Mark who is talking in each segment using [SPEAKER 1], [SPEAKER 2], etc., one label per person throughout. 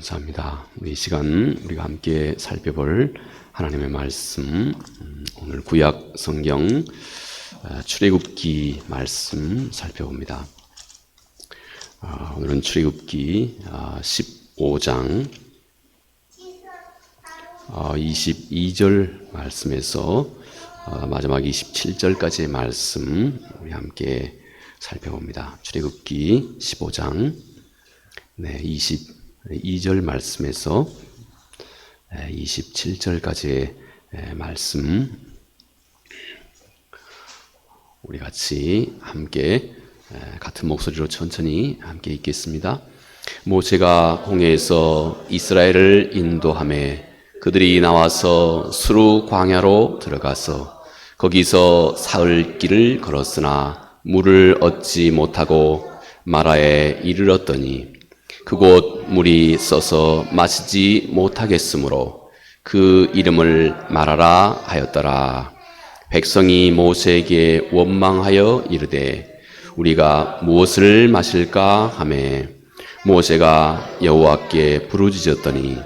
[SPEAKER 1] 감사합니다. 이 시간 우리가 함께 살펴볼 하나님의 말씀, 오늘 구약 성경 출애굽기 말씀 살펴봅니다. 오늘은 출애굽기 15장 22절 말씀에서 마지막 27절까지의 말씀 우리 함께 살펴봅니다. 출애굽기 15장 22절 말씀에서 27절까지의 말씀 우리 같이 함께 같은 목소리로 천천히 함께 읽겠습니다. 모세가 홍해에서 이스라엘을 인도하매 그들이 나와서 수르 광야로 들어가서 거기서 사흘 길을 걸었으나 물을 얻지 못하고 마라에 이르렀더니 그곳 물이 써서 마시지 못하겠으므로 그 이름을 마라라 하였더라. 백성이 모세에게 원망하여 이르되 우리가 무엇을 마실까 하매 모세가 여호와께 부르짖었더니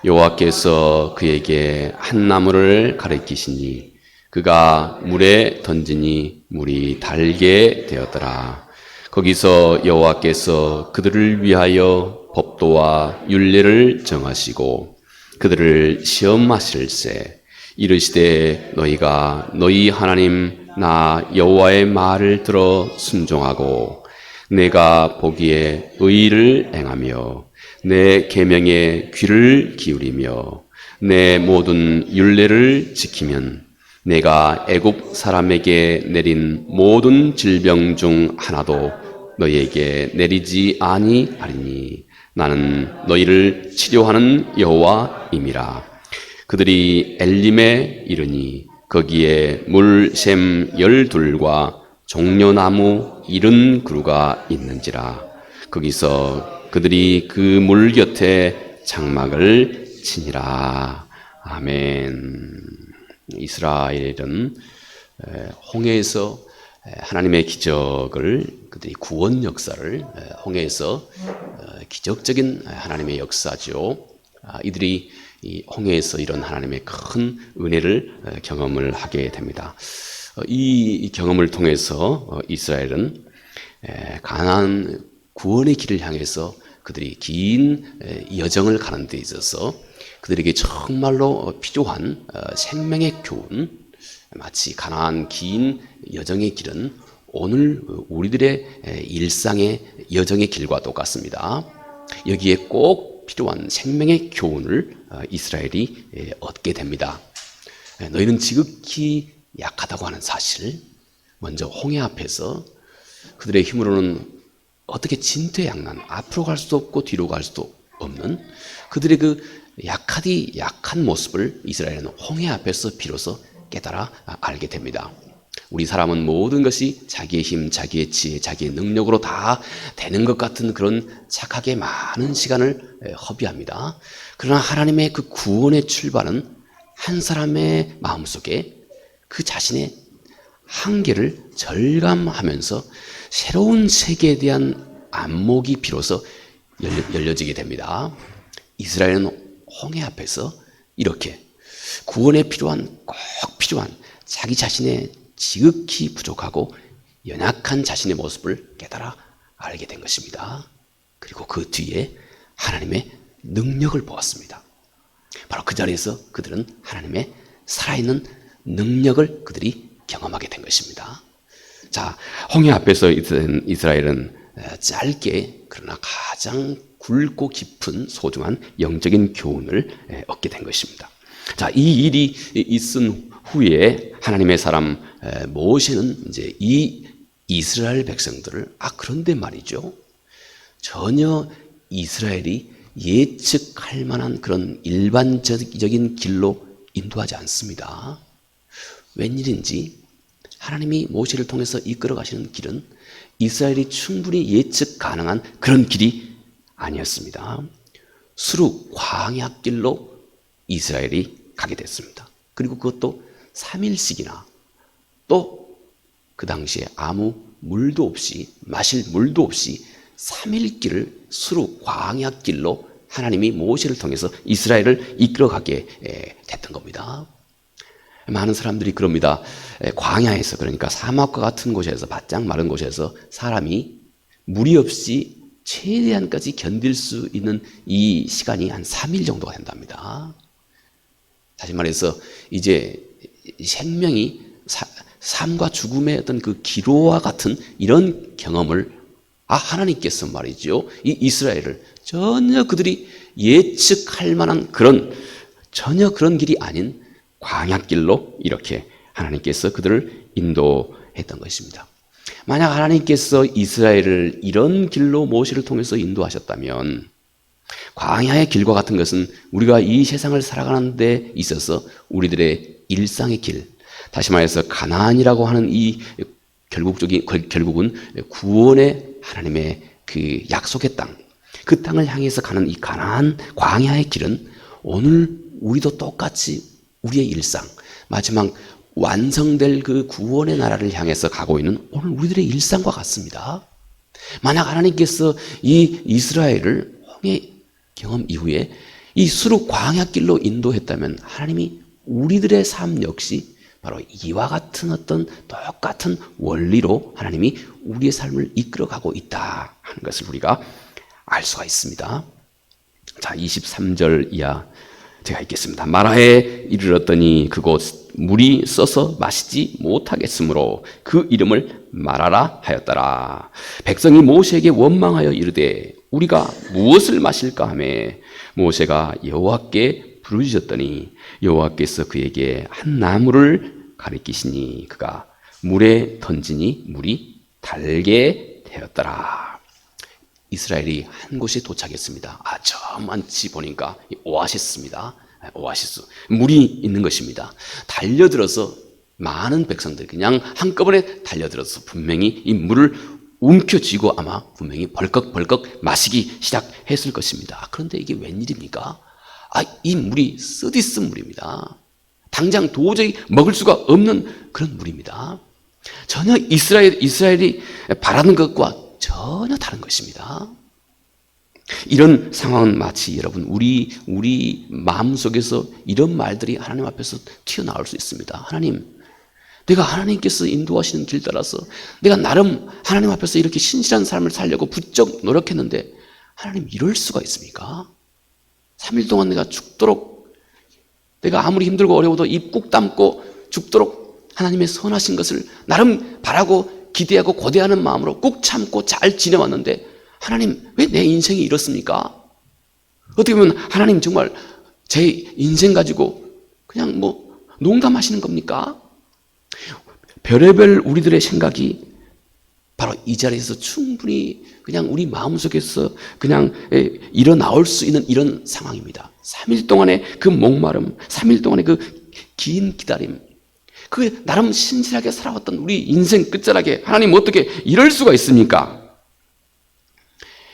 [SPEAKER 1] 여호와께서 그에게 한 나무를 가리키시니 그가 물에 던지니 물이 달게 되었더라. 거기서 여호와께서 그들을 위하여 법도와 율례를 정하시고 그들을 시험하실세 이르시되 너희가 너희 하나님 나 여호와의 말을 들어 순종하고 내가 보기에 의를 행하며 내 계명에 귀를 기울이며 내 모든 율례를 지키면 내가 애굽 사람에게 내린 모든 질병 중 하나도 너희에게 내리지 아니하리니 나는 너희를 치료하는 여호와임이라. 그들이 엘림에 이르니 거기에 물샘 12과 종려나무 70그루가 있는지라. 거기서 그들이 그 물 곁에 장막을 치니라. 아멘. 이스라엘은 홍해에서 하나님의 기적을 그들이 구원 역사를 홍해에서 기적적인 하나님의 역사죠. 이들이 이 홍해에서 이런 하나님의 큰 은혜를 경험을 하게 됩니다. 이 경험을 통해서 이스라엘은 가나안 구원의 길을 향해서 그들이 긴 여정을 가는 데 있어서 그들에게 정말로 필요한 생명의 교훈, 마치 가나안 긴 여정의 길은 오늘 우리들의 일상의 여정의 길과 똑같습니다. 여기에 꼭 필요한 생명의 교훈을 이스라엘이 얻게 됩니다. 너희는 지극히 약하다고 하는 사실, 먼저 홍해 앞에서 그들의 힘으로는 어떻게 진퇴양난, 앞으로 갈 수도 없고 뒤로 갈 수도 없는 그들의 그 약한 모습을 이스라엘은 홍해 앞에서 비로소 깨달아 알게 됩니다. 우리 사람은 모든 것이 자기의 힘, 자기의 지혜, 자기의 능력으로 다 되는 것 같은 그런 착하게 많은 시간을 허비합니다. 그러나 하나님의 그 구원의 출발은 한 사람의 마음속에 그 자신의 한계를 절감하면서 새로운 세계에 대한 안목이 비로소 열려지게 됩니다. 이스라엘은 홍해 앞에서 이렇게 구원에 꼭 필요한 자기 자신의 지극히 부족하고 연약한 자신의 모습을 깨달아 알게 된 것입니다. 그리고 그 뒤에 하나님의 능력을 보았습니다. 바로 그 자리에서 그들은 하나님의 살아있는 능력을 그들이 경험하게 된 것입니다. 자, 홍해 앞에서 이스라엘은 짧게 그러나 가장 굵고 깊은 소중한 영적인 교훈을 얻게 된 것입니다. 자, 이 일이 있은 후에 하나님의 사람 모세는 이제 이 이스라엘 백성들을 그런데 말이죠. 전혀 이스라엘이 예측할 만한 그런 일반적인 길로 인도하지 않습니다. 웬일인지 하나님이 모세를 통해서 이끌어 가시는 길은 이스라엘이 충분히 예측 가능한 그런 길이 아니었습니다. 수르 광야길로 이스라엘이 가게 됐습니다. 그리고 그것도 3일씩이나 또 그 당시에 아무 물도 없이 마실 물도 없이 3일 길을 수르 광야길로 하나님이 모세를 통해서 이스라엘을 이끌어가게 됐던 겁니다. 많은 사람들이 그럽니다. 광야에서, 그러니까 사막과 같은 곳에서, 바짝 마른 곳에서 사람이 물이 없이 최대한까지 견딜 수 있는 이 시간이 한 3일 정도가 된답니다. 다시 말해서 이제 생명이 삶과 죽음의 어떤 그 기로와 같은 이런 경험을 하나님께서 말이죠, 이 이스라엘을 전혀 그들이 예측할 만한 전혀 그런 길이 아닌 광야길로 이렇게 하나님께서 그들을 인도했던 것입니다. 만약 하나님께서 이스라엘을 이런 길로 모세를 통해서 인도하셨다면 광야의 길과 같은 것은 우리가 이 세상을 살아가는 데 있어서 우리들의 일상의 길, 다시 말해서 가나안이라고 하는 이 결국은 구원의 하나님의 그 약속의 땅, 그 땅을 향해서 가는 이 가나안 광야의 길은 오늘 우리도 똑같이 우리의 일상, 마지막 완성될 그 구원의 나라를 향해서 가고 있는 오늘 우리들의 일상과 같습니다. 만약 하나님께서 이 이스라엘을 홍해 경험 이후에 이 수르 광야길로 인도했다면 하나님이 우리들의 삶 역시 바로 이와 같은 어떤 똑같은 원리로 하나님이 우리의 삶을 이끌어가고 있다 하는 것을 우리가 알 수가 있습니다. 자, 23절 이하 제가 읽겠습니다. 마라에 이르렀더니 그곳 물이 써서 마시지 못하겠으므로 그 이름을 마라라 하였더라. 백성이 모세에게 원망하여 이르되 우리가 무엇을 마실까 하매 모세가 여호와께 부르짖었더니 여호와께서 그에게 한 나무를 가리키시니 그가 물에 던지니 물이 달게 되었더라. 이스라엘이 한 곳에 도착했습니다. 저 많지 보니까 오아시스입니다. 오아시스. 물이 있는 것입니다. 달려들어서 많은 백성들이 그냥 한꺼번에 달려들어서 분명히 이 물을 움켜쥐고 아마 분명히 벌컥벌컥 마시기 시작했을 것입니다. 그런데 이게 웬일입니까? 이 물이 쓰디쓴 물입니다. 당장 도저히 먹을 수가 없는 그런 물입니다. 전혀 이스라엘이 바라는 것과 전혀 다른 것입니다. 이런 상황은 마치 여러분 우리 마음속에서 이런 말들이 하나님 앞에서 튀어나올 수 있습니다. 하나님, 내가 하나님께서 인도하시는 길 따라서 내가 나름 하나님 앞에서 이렇게 신실한 삶을 살려고 부쩍 노력했는데 하나님 이럴 수가 있습니까? 3일 동안 내가 죽도록, 내가 아무리 힘들고 어려워도 입 꾹 담고 죽도록 하나님의 선하신 것을 나름 바라고 기대하고 고대하는 마음으로 꾹 참고 잘 지내왔는데 하나님 왜 내 인생이 이렇습니까? 어떻게 보면 하나님 정말 제 인생 가지고 그냥 농담하시는 겁니까? 별의별 우리들의 생각이 바로 이 자리에서 충분히 그냥 우리 마음속에서 그냥 일어나올 수 있는 이런 상황입니다. 3일 동안의 그 목마름, 3일 동안의 그 긴 기다림, 그 나름 신실하게 살아왔던 우리 인생 끝자락에 하나님 어떻게 이럴 수가 있습니까?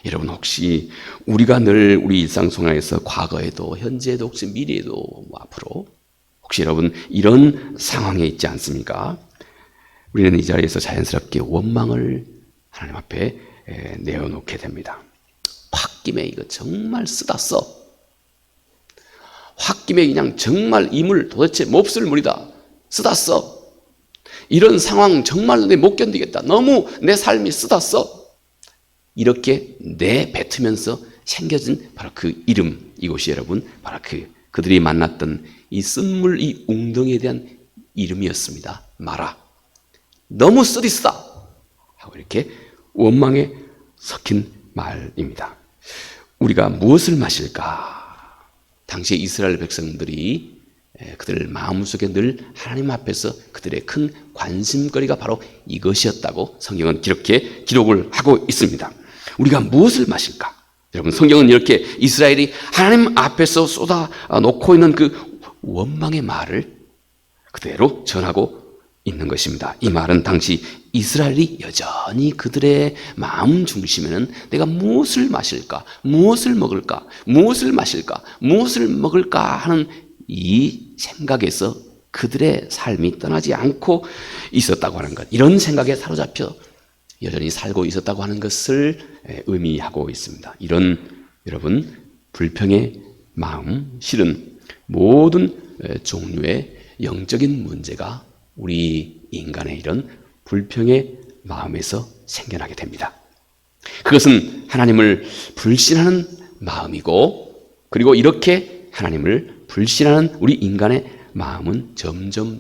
[SPEAKER 1] 여러분, 혹시 우리가 늘 우리 일상생활에서 과거에도 현재에도 혹시 미래에도 앞으로 혹시 여러분 이런 상황에 있지 않습니까? 우리는 이 자리에서 자연스럽게 원망을 하나님 앞에 내어놓게 됩니다. 홧김에 이거 정말 쓰다 써. 홧김에 그냥 정말 이 물 도대체 몹쓸 물이다. 쓰다 써. 이런 상황 정말 내 못 견디겠다. 너무 내 삶이 쓰다 써. 이렇게 내뱉으면서 생겨진 바로 그 이름, 이곳이 여러분 바로 그들이 만났던 이 쓴물, 이 웅덩이에 대한 이름이었습니다. 마라. 너무 쓰디쓰다 하고 이렇게 원망에 섞인 말입니다. 우리가 무엇을 마실까? 당시 이스라엘 백성들이 그들 마음속에 늘 하나님 앞에서 그들의 큰 관심거리가 바로 이것이었다고 성경은 이렇게 기록을 하고 있습니다. 우리가 무엇을 마실까? 여러분, 성경은 이렇게 이스라엘이 하나님 앞에서 쏟아놓고 있는 그 원망의 말을 그대로 전하고 있는 것입니다. 이 말은 당시 이스라엘이 여전히 그들의 마음 중심에는 내가 무엇을 마실까, 무엇을 먹을까, 무엇을 마실까, 무엇을 먹을까 하는 이 생각에서 그들의 삶이 떠나지 않고 있었다고 하는 것, 이런 생각에 사로잡혀 여전히 살고 있었다고 하는 것을 의미하고 있습니다. 이런 여러분 불평의 마음, 실은 모든 종류의 영적인 문제가 우리 인간의 이런 불평의 마음에서 생겨나게 됩니다. 그것은 하나님을 불신하는 마음이고, 그리고 이렇게 하나님을 불신하는 우리 인간의 마음은 점점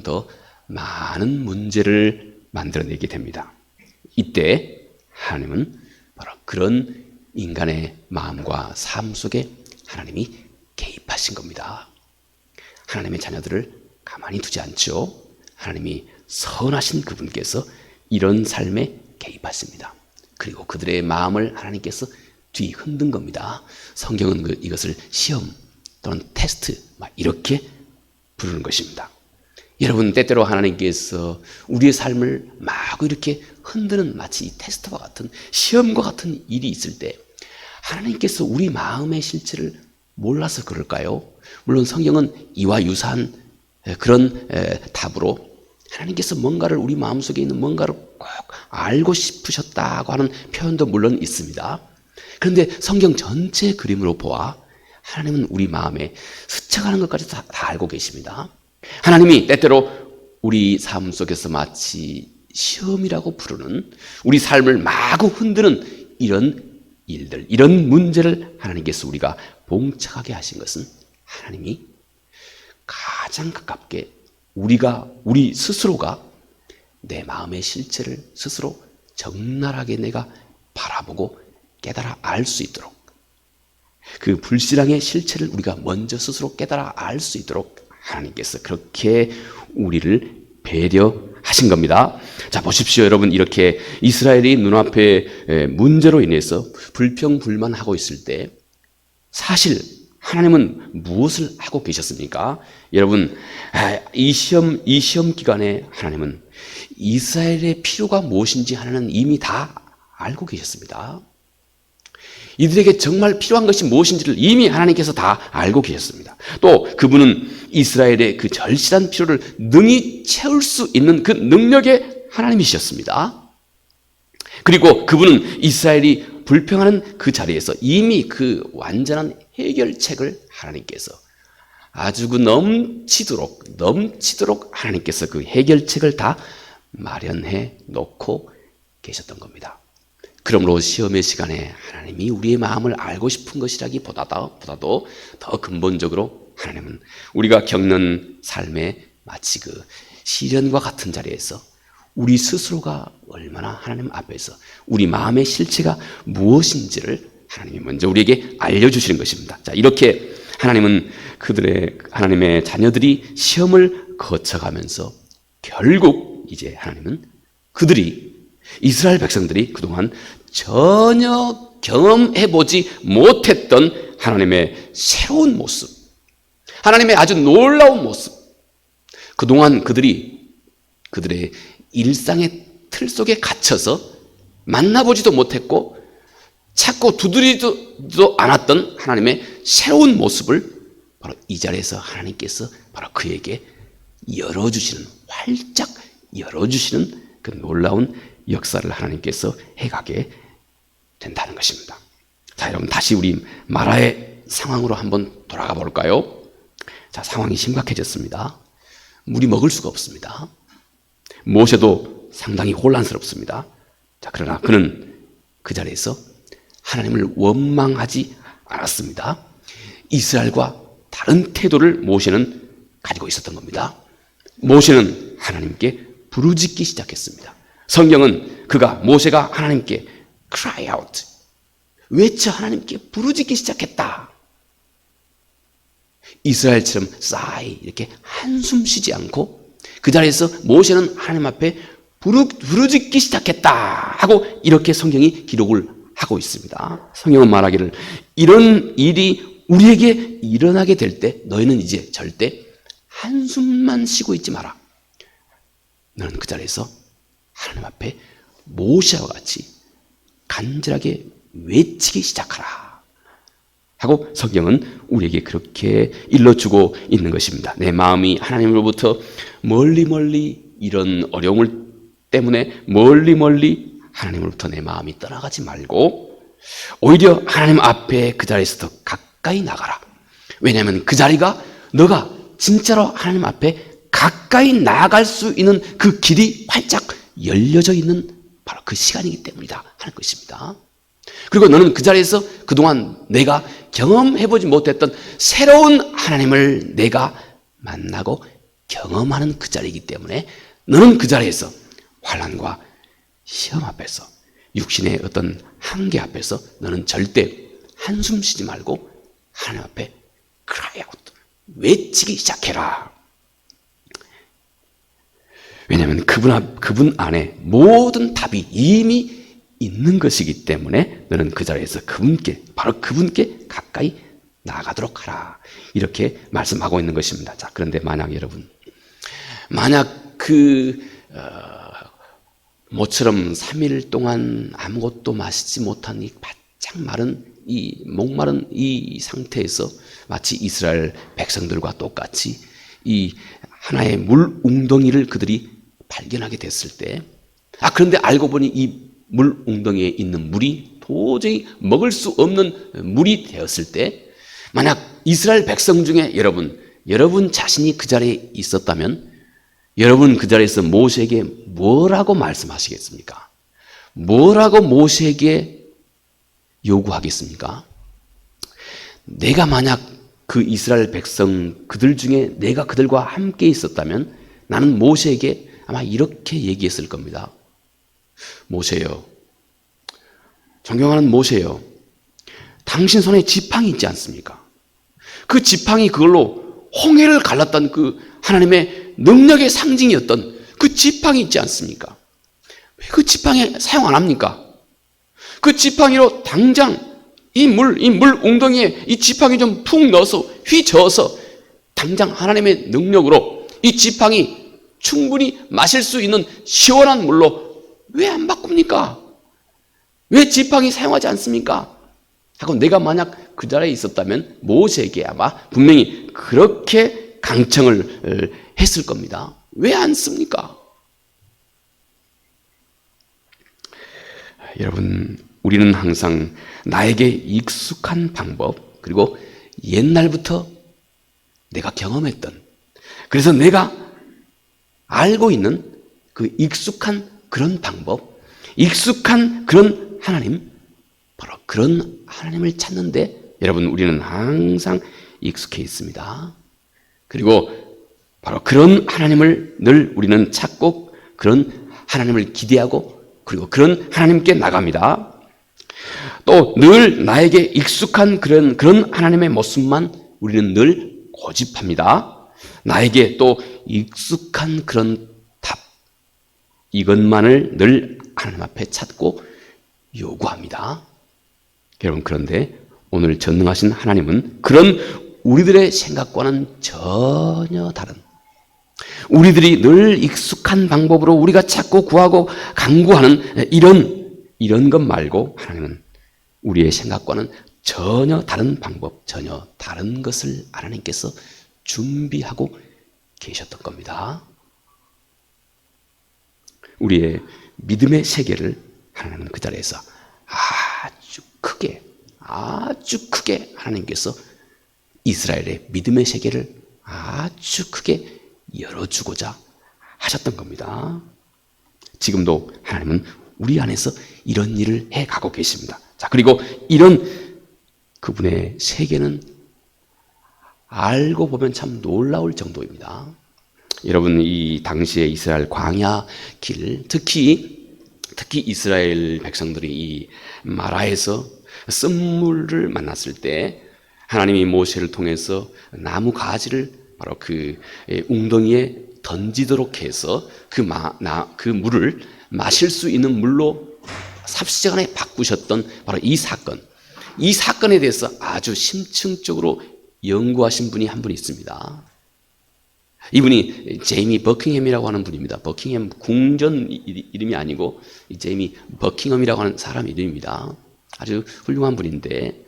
[SPEAKER 1] 더 많은 문제를 만들어내게 됩니다. 이때 하나님은 바로 그런 인간의 마음과 삶 속에 하나님이 개입하신 겁니다. 하나님의 자녀들을 가만히 두지 않죠. 하나님이 선하신 그분께서 이런 삶에 개입하십니다. 그리고 그들의 마음을 하나님께서 뒤흔든 겁니다. 성경은 이것을 시험 또는 테스트 이렇게 부르는 것입니다. 여러분, 때때로 하나님께서 우리의 삶을 마구 이렇게 흔드는 마치 이 테스트와 같은 시험과 같은 일이 있을 때 하나님께서 우리 마음의 실체를 몰라서 그럴까요? 물론 성경은 이와 유사한 그런 답으로 하나님께서 뭔가를 우리 마음속에 있는 뭔가를 꼭 알고 싶으셨다고 하는 표현도 물론 있습니다. 그런데 성경 전체 그림으로 보아 하나님은 우리 마음에 스쳐가는 것까지 다 알고 계십니다. 하나님이 때때로 우리 삶 속에서 마치 시험이라고 부르는 우리 삶을 마구 흔드는 이런 일들, 이런 문제를 하나님께서 우리가 봉착하게 하신 것은 하나님이 가장 가깝게 우리 스스로가 내 마음의 실체를 스스로 적나라하게 내가 바라보고 깨달아 알 수 있도록, 그 불신앙의 실체를 우리가 먼저 스스로 깨달아 알 수 있도록 하나님께서 그렇게 우리를 배려하신 겁니다. 자, 보십시오. 여러분, 이렇게 이스라엘이 눈앞에 문제로 인해서 불평불만하고 있을 때 사실 하나님은 무엇을 하고 계셨습니까? 여러분, 이 시험 기간에 하나님은 이스라엘의 필요가 무엇인지 하나님은 이미 다 알고 계셨습니다. 이들에게 정말 필요한 것이 무엇인지를 이미 하나님께서 다 알고 계셨습니다. 또 그분은 이스라엘의 그 절실한 필요를 능히 채울 수 있는 그 능력의 하나님이셨습니다. 그리고 그분은 이스라엘이 불평하는 그 자리에서 이미 그 완전한 해결책을 하나님께서 아주 그 넘치도록 하나님께서 그 해결책을 다 마련해 놓고 계셨던 겁니다. 그러므로 시험의 시간에 하나님이 우리의 마음을 알고 싶은 것이라기보다도 더 근본적으로 하나님은 우리가 겪는 삶의 마치 그 시련과 같은 자리에서 우리 스스로가 얼마나 하나님 앞에서 우리 마음의 실체가 무엇인지를 하나님이 먼저 우리에게 알려주시는 것입니다. 자, 이렇게 하나님은 하나님의 자녀들이 시험을 거쳐가면서 결국 이제 하나님은 이스라엘 백성들이 그동안 전혀 경험해보지 못했던 하나님의 새로운 모습, 하나님의 아주 놀라운 모습, 그동안 그들의 일상의 틀 속에 갇혀서 만나보지도 못했고 찾고 두드리지도 않았던 하나님의 새로운 모습을 바로 이 자리에서 하나님께서 바로 그에게 활짝 열어주시는 그 놀라운 역사를 하나님께서 해가게 된다는 것입니다. 자, 여러분, 다시 우리 마라의 상황으로 한번 돌아가 볼까요? 자, 상황이 심각해졌습니다. 물이 먹을 수가 없습니다. 모세도 상당히 혼란스럽습니다. 자, 그러나 그는 그 자리에서 하나님을 원망하지 않았습니다. 이스라엘과 다른 태도를 모세는 가지고 있었던 겁니다. 모세는 하나님께 부르짖기 시작했습니다. 성경은 모세가 하나님께 cry out, 외쳐 하나님께 부르짖기 시작했다. 이스라엘처럼 sigh, 이렇게 한숨 쉬지 않고 그 자리에서 모세는 하나님 앞에 부르짖기 시작했다 하고 이렇게 성경이 기록을 하고 있습니다. 성경은 말하기를 이런 일이 우리에게 일어나게 될 때 너희는 이제 절대 한숨만 쉬고 있지 마라. 너는 그 자리에서 하나님 앞에 모세와 같이 간절하게 외치기 시작하라 하고 성경은 우리에게 그렇게 일러주고 있는 것입니다. 내 마음이 하나님으로부터 멀리 이런 어려움을 때문에 멀리 하나님으로부터 내 마음이 떠나가지 말고 오히려 하나님 앞에 그 자리에서 더 가까이 나가라. 왜냐하면 그 자리가 너가 진짜로 하나님 앞에 가까이 나아갈 수 있는 그 길이 활짝 열려져 있는 바로 그 시간이기 때문이다 하는 것입니다. 그리고 너는 그 자리에서 그동안 내가 경험해보지 못했던 새로운 하나님을 내가 만나고 경험하는 그 자리이기 때문에 너는 그 자리에서 환난과 시험 앞에서 육신의 어떤 한계 앞에서 너는 절대 한숨 쉬지 말고 하나님 앞에 cry out, 외치기 시작해라. 왜냐하면 그분 안에 모든 답이 이미 있는 것이기 때문에 너는 그 자리에서 바로 그분께 가까이 나아가도록 하라. 이렇게 말씀하고 있는 것입니다. 자, 그런데 만약 여러분, 모처럼 3일 동안 아무것도 마시지 못한 이 바짝 마른 목마른 이 상태에서 마치 이스라엘 백성들과 똑같이 이 하나의 물 웅덩이를 그들이 발견하게 됐을 때, 그런데 알고 보니 이 물 웅덩이에 있는 물이 도저히 먹을 수 없는 물이 되었을 때, 만약 이스라엘 백성 중에 여러분 자신이 그 자리에 있었다면 여러분 그 자리에서 모세에게 뭐라고 말씀하시겠습니까? 뭐라고 모세에게 요구하겠습니까? 내가 만약 그 이스라엘 백성 그들 중에 내가 그들과 함께 있었다면 나는 모세에게 아마 이렇게 얘기했을 겁니다. 모세요, 존경하는 모세요, 당신 손에 지팡이 있지 않습니까? 그 지팡이 그걸로 홍해를 갈랐던 그 하나님의 능력의 상징이었던 그 지팡이 있지 않습니까? 왜 그 지팡이 사용 안 합니까? 그 지팡이로 당장 이 물 웅덩이에 이 지팡이 좀 푹 넣어서 휘저어서 당장 하나님의 능력으로 이 지팡이 충분히 마실 수 있는 시원한 물로 왜 안 바꿉니까? 왜 지팡이 사용하지 않습니까? 하고 내가 만약 그 자리에 있었다면 모세에게 아마 분명히 그렇게 강청을 했을 겁니다. 왜 안 씁니까? 여러분, 우리는 항상 나에게 익숙한 방법, 그리고 옛날부터 내가 경험했던, 그래서 내가 알고 있는 그 익숙한 그런 방법, 익숙한 그런 하나님, 바로 그런 하나님을 찾는데 여러분 우리는 항상 익숙해 있습니다. 그리고 바로 그런 하나님을 늘 우리는 찾고 그런 하나님을 기대하고 그리고 그런 하나님께 나갑니다. 또 늘 나에게 익숙한 그런 하나님의 모습만 우리는 늘 고집합니다. 나에게 또 익숙한 그런 답, 이것만을 늘 하나님 앞에 찾고 요구합니다. 여러분, 그런데 오늘 전능하신 하나님은 그런 우리들의 생각과는 전혀 다른, 우리들이 늘 익숙한 방법으로 우리가 찾고 구하고 간구하는 이런 것 말고 하나님은 우리의 생각과는 전혀 다른 방법, 전혀 다른 것을 하나님께서 준비하고 계셨던 겁니다. 우리의 믿음의 세계를 하나님은 그 자리에서 아주 크게 하나님께서 이스라엘의 믿음의 세계를 아주 크게 열어주고자 하셨던 겁니다. 지금도 하나님은 우리 안에서 이런 일을 해가고 계십니다. 자, 그리고 이런 그분의 세계는 알고 보면 참 놀라울 정도입니다. 여러분, 이 당시에 이스라엘 광야 길, 특히 이스라엘 백성들이 이 마라에서 쓴물을 만났을 때 하나님이 모세를 통해서 나무 가지를 바로 그 웅덩이에 던지도록 해서 그 물을 마실 수 있는 물로 삽시간에 바꾸셨던 바로 이 사건에 대해서 아주 심층적으로 연구하신 분이 한 분 있습니다. 이분이 제이미 버킹햄이라고 하는 분입니다. 버킹햄 궁전 이름이 아니고 제이미 버킹엄이라고 하는 사람 이름입니다. 아주 훌륭한 분인데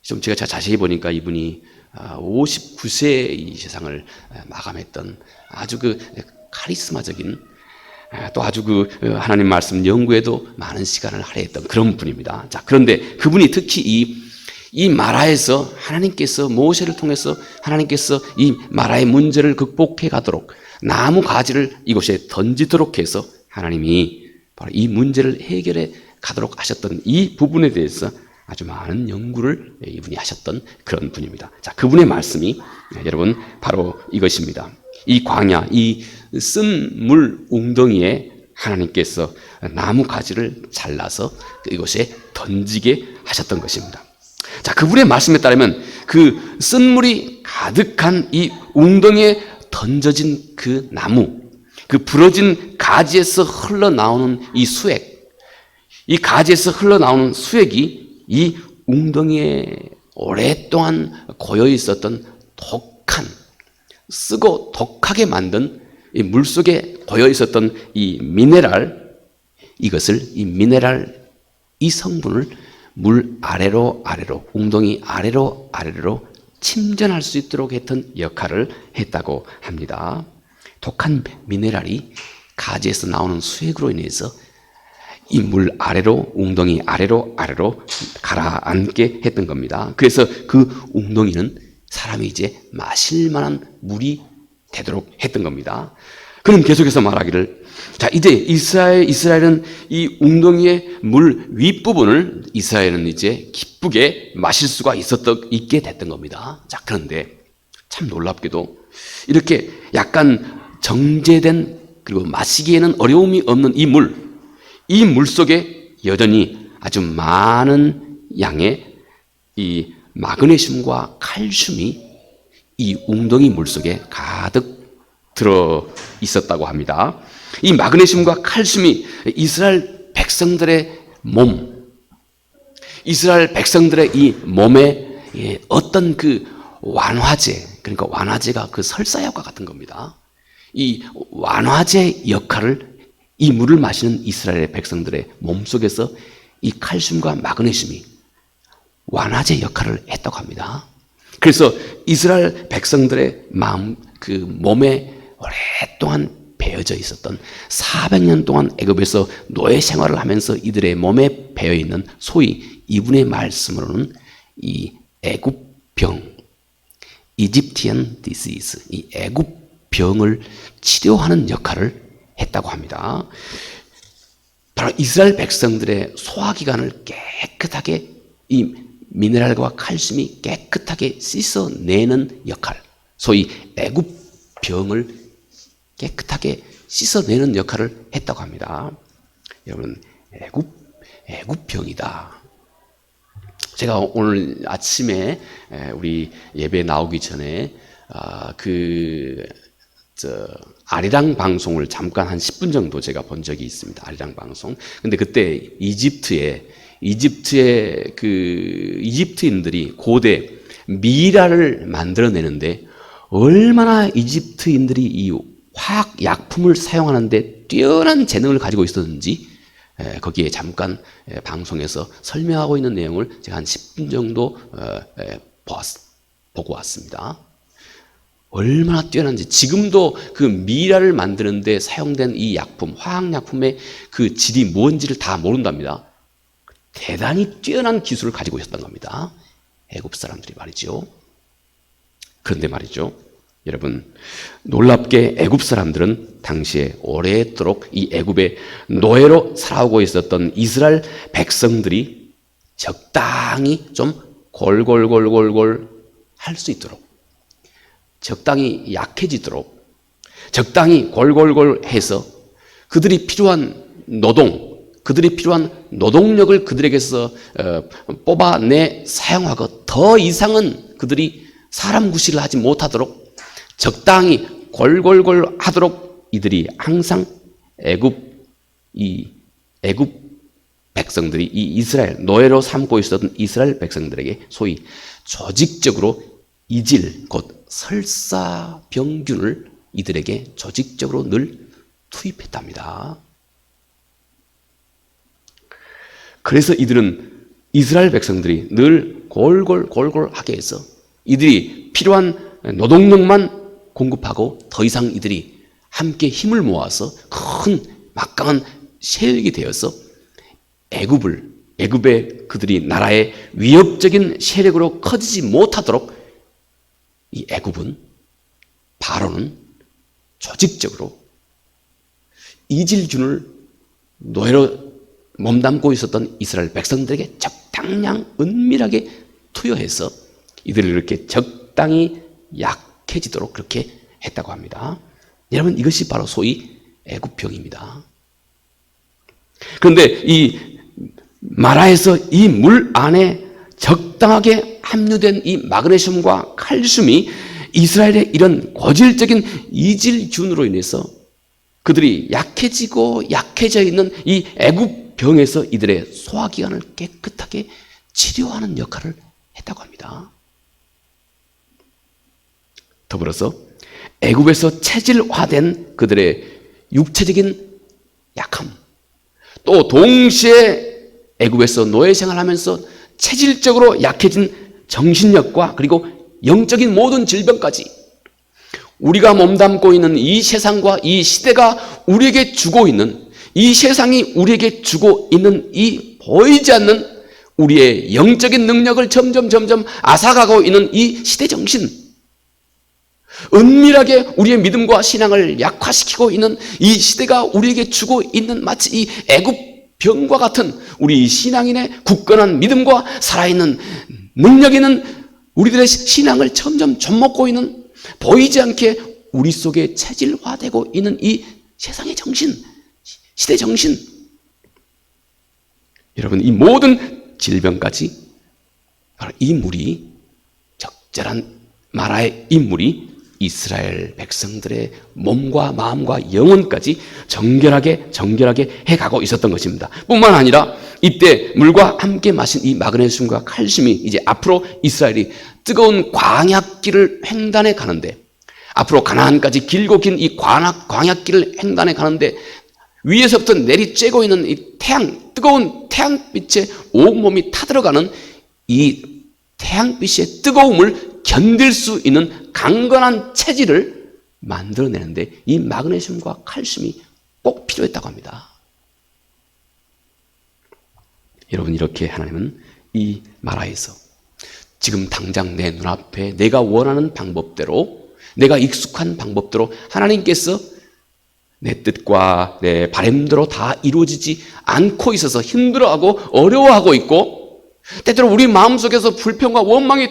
[SPEAKER 1] 좀 제가 자세히 보니까 이분이 59세에 이 세상을 마감했던 아주 그 카리스마적인 또 아주 하나님 말씀 연구에도 많은 시간을 할애했던 그런 분입니다. 자, 그런데 그분이 특히 이 마라에서 하나님께서 모세를 통해서 하나님께서 이 마라의 문제를 극복해 가도록 나무 가지를 이곳에 던지도록 해서 하나님이 바로 이 문제를 해결해 가도록 하셨던 이 부분에 대해서 아주 많은 연구를 이분이 하셨던 그런 분입니다. 자, 그분의 말씀이 여러분 바로 이것입니다. 이 광야, 이 쓴 물 웅덩이에 하나님께서 나무 가지를 잘라서 이곳에 던지게 하셨던 것입니다. 자, 그분의 말씀에 따르면 그 쓴물이 가득한 이 웅덩이에 던져진 그 나무, 그 부러진 가지에서 흘러나오는 이 수액, 이 가지에서 흘러나오는 수액이 이 웅덩이에 오랫동안 고여 있었던 독한, 쓰고 독하게 만든 이 물속에 고여 있었던 이 미네랄, 이 성분을 물 아래로 웅덩이 아래로 침전할 수 있도록 했던 역할을 했다고 합니다. 독한 미네랄이 가지에서 나오는 수액으로 인해서 이 물 아래로, 웅덩이 아래로 가라앉게 했던 겁니다. 그래서 그 웅덩이는 사람이 이제 마실 만한 물이 되도록 했던 겁니다. 그럼 계속해서 말하기를, 자, 이제 이스라엘은 이 웅덩이의 물 윗부분을 이스라엘은 이제 기쁘게 마실 수가 있게 됐던 겁니다. 자, 그런데 참 놀랍게도 이렇게 약간 정제된 그리고 마시기에는 어려움이 없는 이 물 속에 여전히 아주 많은 양의 이 마그네슘과 칼슘이 이 웅덩이 물 속에 가득 들어 있었다고 합니다. 이 마그네슘과 칼슘이 이스라엘 백성들의 이 몸에 어떤 그 그러니까 완화제가 그 설사약과 같은 겁니다. 이 완화제 역할을 이 물을 마시는 이스라엘 백성들의 몸속에서 이 칼슘과 마그네슘이 완화제 역할을 했다고 합니다. 그래서 이스라엘 백성들의 몸에 오랫동안 배어져 있었던 400년 동안 애굽에서 노예 생활을 하면서 이들의 몸에 배어 있는 소위 이분의 말씀으로는 이 애굽병, Egyptian disease, 이 애굽병을 치료하는 역할을 했다고 합니다. 바로 이스라엘 백성들의 소화기관을 깨끗하게 이 미네랄과 칼슘이 깨끗하게 씻어내는 역할, 소위 애굽병을 깨끗하게 씻어내는 역할을 했다고 합니다. 여러분, 애굽병이다. 제가 오늘 아침에 우리 예배 나오기 전에 아리랑 방송을 잠깐 한 10분 정도 제가 본 적이 있습니다. 아리랑 방송. 근데 그때 이집트인들이 고대 미라를 만들어내는데 얼마나 이집트인들이 이 화학 약품을 사용하는데 뛰어난 재능을 가지고 있었는지 거기에 잠깐 방송에서 설명하고 있는 내용을 제가 한 10분 정도 보고 왔습니다. 얼마나 뛰어난지. 지금도 그 미라를 만드는데 사용된 이 약품, 화학약품의 그 질이 뭔지를 다 모른답니다. 대단히 뛰어난 기술을 가지고 있었던 겁니다. 애굽 사람들이 말이죠. 그런데 말이죠, 여러분, 놀랍게 애굽 사람들은 당시에 오래도록 이 애굽의 노예로 살아오고 있었던 이스라엘 백성들이 적당히 좀 골골골골골 할 수 있도록, 적당히 약해지도록, 적당히 골골골 해서 그들이 필요한 노동력을 그들에게서 뽑아내 사용하고 더 이상은 그들이 사람 구실을 하지 못하도록 적당히 골골골 하도록 이들이 항상 애굽 백성들이 이 이스라엘 노예로 삼고 있었던 이스라엘 백성들에게 소위 조직적으로 이질 곧 설사병균을 이들에게 조직적으로 늘 투입했답니다. 그래서 이스라엘 백성들이 늘 골골골골하게 해서 이들이 필요한 노동력만 공급하고 더 이상 이들이 함께 힘을 모아서 큰 막강한 세력이 되어서 애굽의 그들이 나라의 위협적인 세력으로 커지지 못하도록 이 애굽은, 바로는 조직적으로 이질균을 노예로 몸담고 있었던 이스라엘 백성들에게 적당량 은밀하게 투여해서 이들을 이렇게 적당히 약해지도록 그렇게 했다고 합니다. 여러분, 이것이 바로 소위 애굽병입니다. 그런데 이 마라에서 이 물 안에 적당하게 함유된 이 마그네슘과 칼슘이 이스라엘의 이런 고질적인 이질균으로 인해서 그들이 약해지고 약해져 있는 이 애굽병에서 이들의 소화기관을 깨끗하게 치료하는 역할을 했다고 합니다. 더불어서 애굽에서 체질화된 그들의 육체적인 약함, 또 동시에 애굽에서 노예 생활하면서 체질적으로 약해진 정신력과 그리고 영적인 모든 질병까지, 우리가 몸담고 있는 이 세상과 이 시대가 우리에게 주고 있는, 이 세상이 우리에게 주고 있는 이 보이지 않는 우리의 영적인 능력을 점점 앗아가고 있는 이 시대 정신, 은밀하게 우리의 믿음과 신앙을 약화시키고 있는 이 시대가 우리에게 주고 있는 마치 이 애굽병과 같은 우리 신앙인의 굳건한 믿음과 살아있는 능력 있는 우리들의 신앙을 점점 좀먹고 있는, 보이지 않게 우리 속에 체질화되고 있는 이 세상의 정신, 시대 정신, 여러분, 이 모든 질병까지 바로 이 물이, 적절한 마라의 이 물이 이스라엘 백성들의 몸과 마음과 영혼까지 정결하게 해가고 있었던 것입니다. 뿐만 아니라 이때 물과 함께 마신 이 마그네슘과 칼슘이 이제 앞으로 이스라엘이 뜨거운 광야길을 횡단해 가는데, 앞으로 가나안까지 길고 긴 이 광야길을 횡단해 가는데 위에서부터 내리쬐고 있는 이 뜨거운 태양빛에 온몸이 타들어가는 이 태양빛의 뜨거움을 견딜 수 있는 강건한 체질을 만들어내는데 이 마그네슘과 칼슘이 꼭 필요했다고 합니다. 여러분, 이렇게 하나님은 이 마라에서 지금 당장 내 눈앞에 내가 원하는 방법대로, 내가 익숙한 방법대로 하나님께서 내 뜻과 내 바람대로 다 이루어지지 않고 있어서 힘들어하고 어려워하고 있고, 때때로 우리 마음속에서 불평과 원망이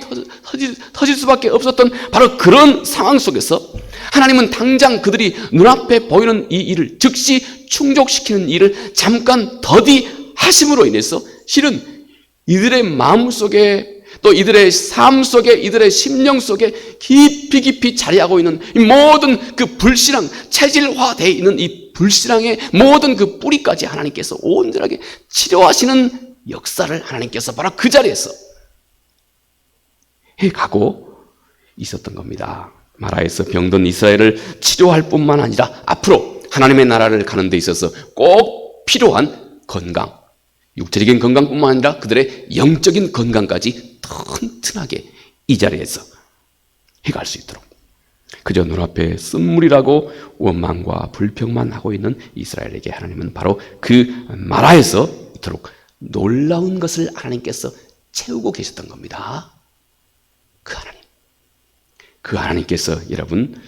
[SPEAKER 1] 터질 수밖에 없었던 바로 그런 상황 속에서 하나님은 당장 그들이 눈앞에 보이는 이 일을, 즉시 충족시키는 일을 잠깐 더디 하심으로 인해서 실은 이들의 마음속에, 또 이들의 삶 속에, 이들의 심령 속에 깊이 자리하고 있는 이 모든 그 불신앙, 체질화되어 있는 이 불신앙의 모든 그 뿌리까지 하나님께서 온전하게 치료하시는 역사를 하나님께서 바로 그 자리에서 해가고 있었던 겁니다. 마라에서 병든 이스라엘을 치료할 뿐만 아니라 앞으로 하나님의 나라를 가는 데 있어서 꼭 필요한 건강, 육체적인 건강뿐만 아니라 그들의 영적인 건강까지 튼튼하게 이 자리에서 해갈 수 있도록, 그저 눈앞에 쓴물이라고 원망과 불평만 하고 있는 이스라엘에게 하나님은 바로 그 마라에서 이토록 놀라운 것을 하나님께서 채우고 계셨던 겁니다. 그 하나님께서 여러분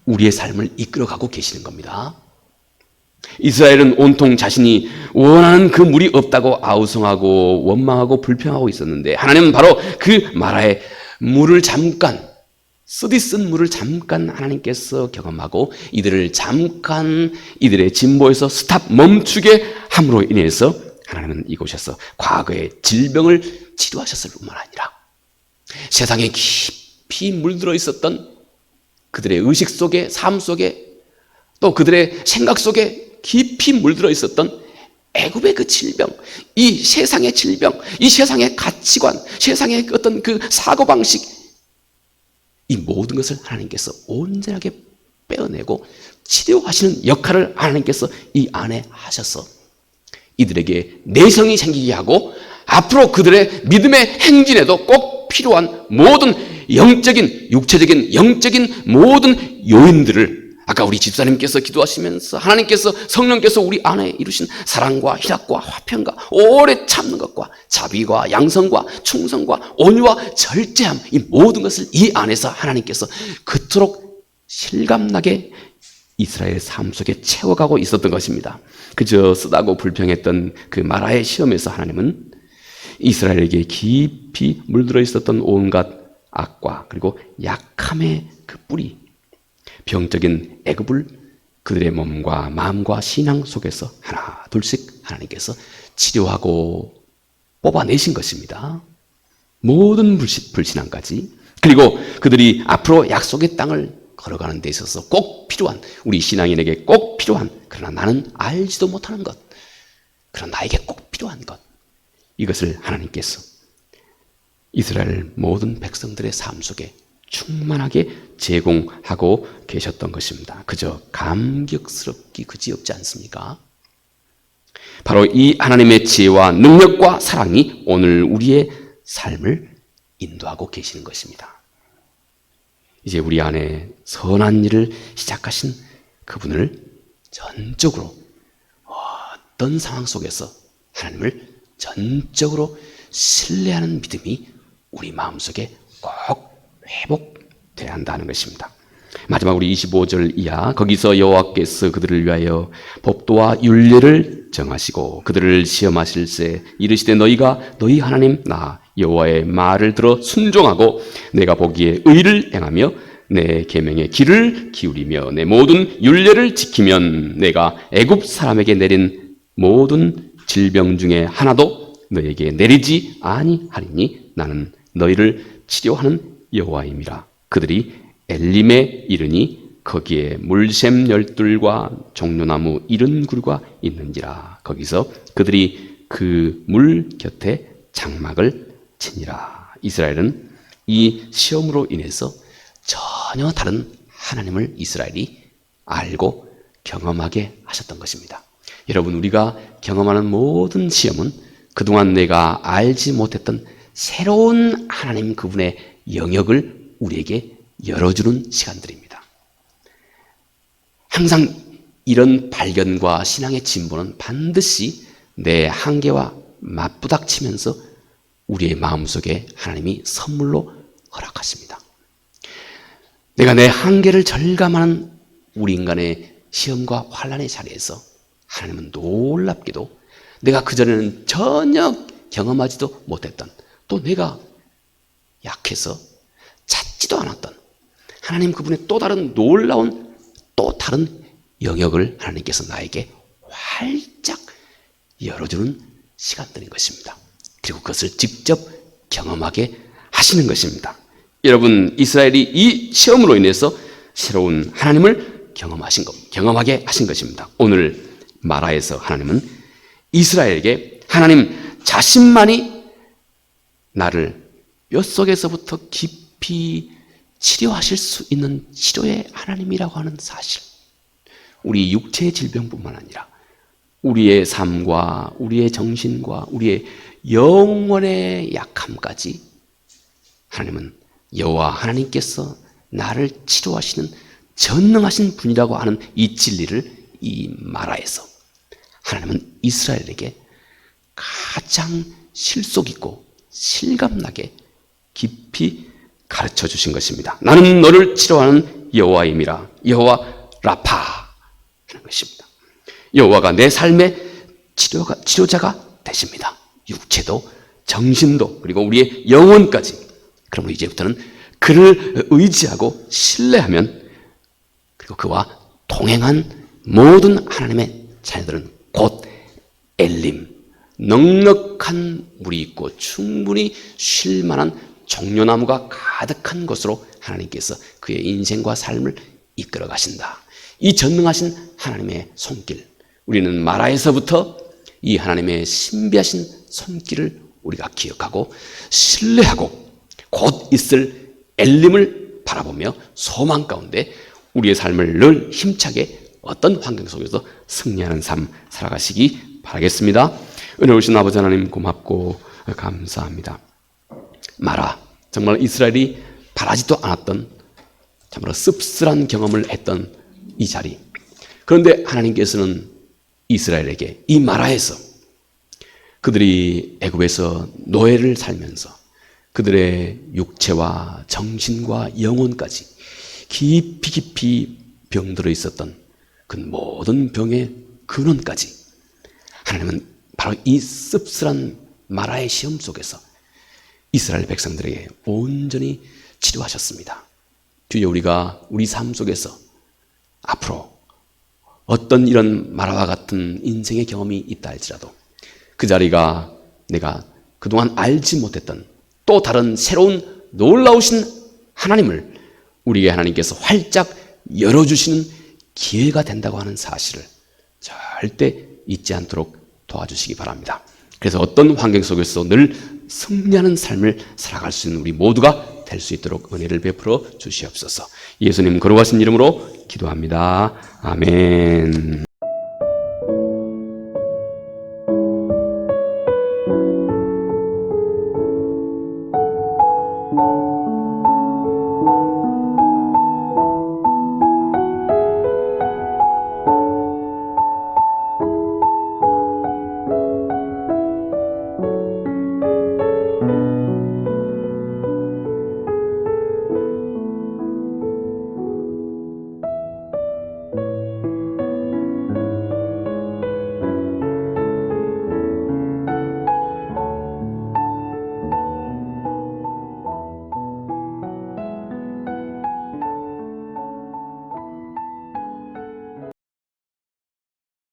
[SPEAKER 1] 우리의 삶을 이끌어가고 계시는 겁니다. 이스라엘은 온통 자신이 원하는 그 물이 없다고 아우성하고 원망하고 불평하고 있었는데, 하나님은 바로 그 마라의 물을 잠깐, 쓰디쓴 물을 잠깐 하나님께서 경험하고 이들을 잠깐 이들의 진보에서 스탑, 멈추게 함으로 인해서 하나님은 이곳에서 과거의 질병을 치료하셨을 뿐만 아니라 세상에 깊이 물들어 있었던 그들의 의식 속에, 삶 속에, 또 그들의 생각 속에 깊이 물들어 있었던 애굽의 그 질병, 이 세상의 질병, 이 세상의 가치관, 세상의 어떤 그 사고방식, 이 모든 것을 하나님께서 온전하게 빼어내고 치료하시는 역할을 하나님께서 이 안에 하셔서 이들에게 내성이 생기게 하고 앞으로 그들의 믿음의 행진에도 꼭 필요한 모든 영적인, 육체적인, 영적인 모든 요인들을 아까 우리 집사님께서 기도하시면서 하나님께서 성령께서 우리 안에 이루신 사랑과 희락과 화평과 오래 참는 것과 자비와 양성과 충성과 온유와 절제함, 이 모든 것을 이 안에서 하나님께서 그토록 실감나게 이스라엘 삶 속에 채워가고 있었던 것입니다. 그저 쓰다고 불평했던 그 마라의 시험에서 하나님은 이스라엘에게 깊이 물들어 있었던 온갖 악과 그리고 약함의 그 뿌리, 병적인 애굽을 그들의 몸과 마음과 신앙 속에서 하나 둘씩 하나님께서 치료하고 뽑아내신 것입니다. 모든 불신앙까지, 그리고 그들이 앞으로 약속의 땅을 걸어가는 데 있어서 꼭 필요한, 우리 신앙인에게 꼭 필요한, 그러나 나는 알지도 못하는 것, 그러나 나에게 꼭 필요한 것, 이것을 하나님께서 이스라엘 모든 백성들의 삶 속에 충만하게 제공하고 계셨던 것입니다. 그저 감격스럽기 그지없지 않습니까? 바로 이 하나님의 지혜와 능력과 사랑이 오늘 우리의 삶을 인도하고 계시는 것입니다. 이제 우리 안에 선한 일을 시작하신 그분을 전적으로 어떤 상황 속에서 하나님을 전적으로 신뢰하는 믿음이 우리 마음속에 꼭 회복돼야 한다는 것입니다. 마지막 우리 25절 이하, 거기서 여호와께서 그들을 위하여 법도와 율례를 정하시고 그들을 시험하실세 이르시되 너희가 너희 하나님 나 여호와의 말을 들어 순종하고 내가 보기에 의를 행하며 내 계명의 귀를 기울이며 내 모든 율례를 지키면 내가 애굽 사람에게 내린 모든 질병 중에 하나도 너에게 내리지 아니하리니 나는 너희를 치료하는 여호와임이라. 그들이 엘림에 이르니 거기에 물샘 열둘과 종려나무 70그루가 있는지라. 거기서 그들이 그 물 곁에 장막을 치니라. 이스라엘은 이 시험으로 인해서 전혀 다른 하나님을 이스라엘이 알고 경험하게 하셨던 것입니다. 여러분, 우리가 경험하는 모든 시험은 그동안 내가 알지 못했던 새로운 하나님 그분의 영역을 우리에게 열어주는 시간들입니다. 항상 이런 발견과 신앙의 진보는 반드시 내 한계와 맞부닥치면서 우리의 마음속에 하나님이 선물로 허락하십니다. 내가 내 한계를 절감하는 우리 인간의 시험과 환난의 자리에서 하나님은 놀랍게도 내가 그전에는 전혀 경험하지도 못했던, 또 내가 약해서 찾지도 않았던 하나님 그분의 또 다른 놀라운 또 다른 영역을 하나님께서 나에게 활짝 열어주는 시간들인 것입니다. 그리고 그것을 직접 경험하게 하시는 것입니다. 여러분, 이스라엘이 이 시험으로 인해서 새로운 하나님을 경험하게 하신 것입니다. 오늘 마라에서 하나님은 이스라엘에게 하나님 자신만이 나를 뼛속에서부터 깊이 치료하실 수 있는 치료의 하나님이라고 하는 사실, 우리 육체의 질병뿐만 아니라 우리의 삶과 우리의 정신과 우리의 영혼의 약함까지 하나님은 여호와 하나님께서 나를 치료하시는 전능하신 분이라고 하는 이 진리를 이 마라에서 하나님은 이스라엘에게 가장 실속 있고 실감나게 깊이 가르쳐 주신 것입니다. 나는 너를 치료하는 여호와임이라. 여호와 라파 하는 것입니다. 여호와가 내 삶의 치료자가 되십니다. 육체도 정신도 그리고 우리의 영혼까지. 그러면 이제부터는 그를 의지하고 신뢰하면, 그리고 그와 동행한 모든 하나님의 자녀들은 곧 엘림, 넉넉한 물이 있고 충분히 쉴 만한 종려나무가 가득한 곳으로 하나님께서 그의 인생과 삶을 이끌어 가신다. 이 전능하신 하나님의 손길, 우리는 마라에서부터 이 하나님의 신비하신 손길을 우리가 기억하고 신뢰하고 곧 있을 엘림을 바라보며 소망 가운데 우리의 삶을 늘 힘차게 어떤 환경 속에서 승리하는 삶 살아가시기 바라겠습니다. 은혜로우신 아버지 하나님 고맙고 감사합니다. 마라, 정말 이스라엘이 바라지도 않았던 참으로 씁쓸한 경험을 했던 이 자리. 그런데 하나님께서는 이스라엘에게 이 마라에서 그들이 애굽에서 노예를 살면서 그들의 육체와 정신과 영혼까지 깊이 병들어 있었던 그 모든 병의 근원까지 하나님은 바로 이 씁쓸한 마라의 시험 속에서 이스라엘 백성들에게 온전히 치료하셨습니다. 주여, 우리가 우리 삶 속에서 앞으로 어떤 이런 마라와 같은 인생의 경험이 있다 할지라도 그 자리가 내가 그동안 알지 못했던 또 다른 새로운 놀라우신 하나님을 우리에게 하나님께서 활짝 열어주시는 기회가 된다고 하는 사실을 절대 잊지 않도록 도와주시기 바랍니다. 그래서 어떤 환경 속에서 늘 승리하는 삶을 살아갈 수 있는 우리 모두가 될 수 있도록 은혜를 베풀어 주시옵소서. 예수님 거룩하신 이름으로 기도합니다. 아멘.